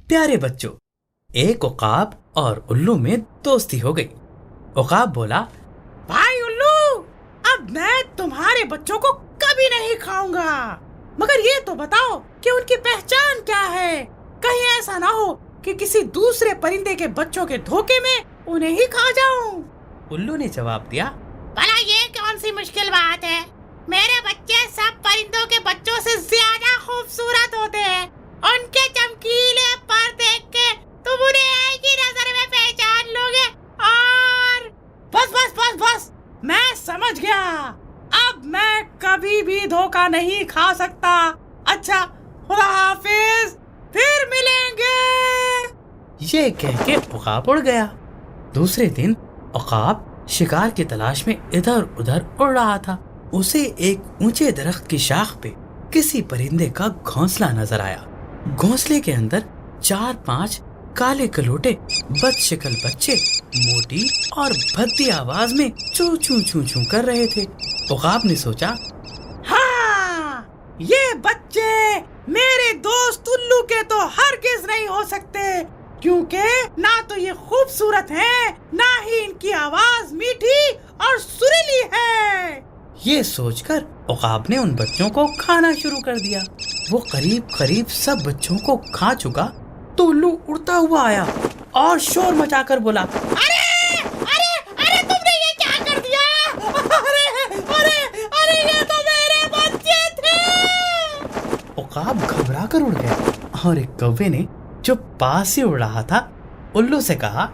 پیارے بچوں، ایک عقاب اور الو میں دوستی ہو گئی۔ عقاب بولا، بھائی الو، اب میں تمہارے بچوں کو کبھی نہیں کھاؤں گا، مگر یہ تو بتاؤ کہ ان کی پہچان کیا ہے؟ کہیں ایسا نہ ہو کہ کسی دوسرے پرندے کے بچوں کے دھوکے میں انہیں ہی کھا جاؤں۔ الو نے جواب دیا، بھلا یہ کون سی مشکل بات ہے؟ میرے بچے سب پرندوں کے بچوں سے زیادہ خوبصورت ہوتے ہیں۔ ان کے چمکیلے پر دیکھ کے تم انہیں ایک ہی نظر میں پہچان لو گے۔ اور بس میں سمجھ گیا، اب میں کبھی بھی دھوکا نہیں کھا سکتا۔ اچھا، خدا حافظ، پھر ملیں گے۔ یہ کہہ کے عقاب اڑ گیا۔ دوسرے دن عقاب شکار کی تلاش میں ادھر ادھر اڑ رہا تھا۔ اسے ایک اونچے درخت کی شاخ پہ کسی پرندے کا گھونسلہ نظر آیا۔ گھونسلے کے اندر 4-5 کالے کلوٹے بد شکل بچے موٹی اور بھدی آواز میں چوں چوں چوں چوں کر رہے تھے۔ عقاب نے سوچا، ہاں، یہ بچے میرے دوست الو کے تو ہرگز نہیں ہو سکتے، کیونکہ نہ تو یہ خوبصورت ہیں، نہ ہی ان کی آواز میٹھی اور سریلی ہے۔ یہ سوچ کر عقاب نے ان بچوں کو کھانا شروع کر دیا۔ وہ قریب سب بچوں کو کھا چکا تو الو اڑتا ہوا آیا اور شور مچا کر بولا، ارے تم نے یہ کیا کر دیا؟ ارے یہ تو میرے بچے تھے۔ عقاب گھبرا کر اڑ گیا اور ایک کوے نے جو پاس ہی اڑ رہا تھا الو سے کہا،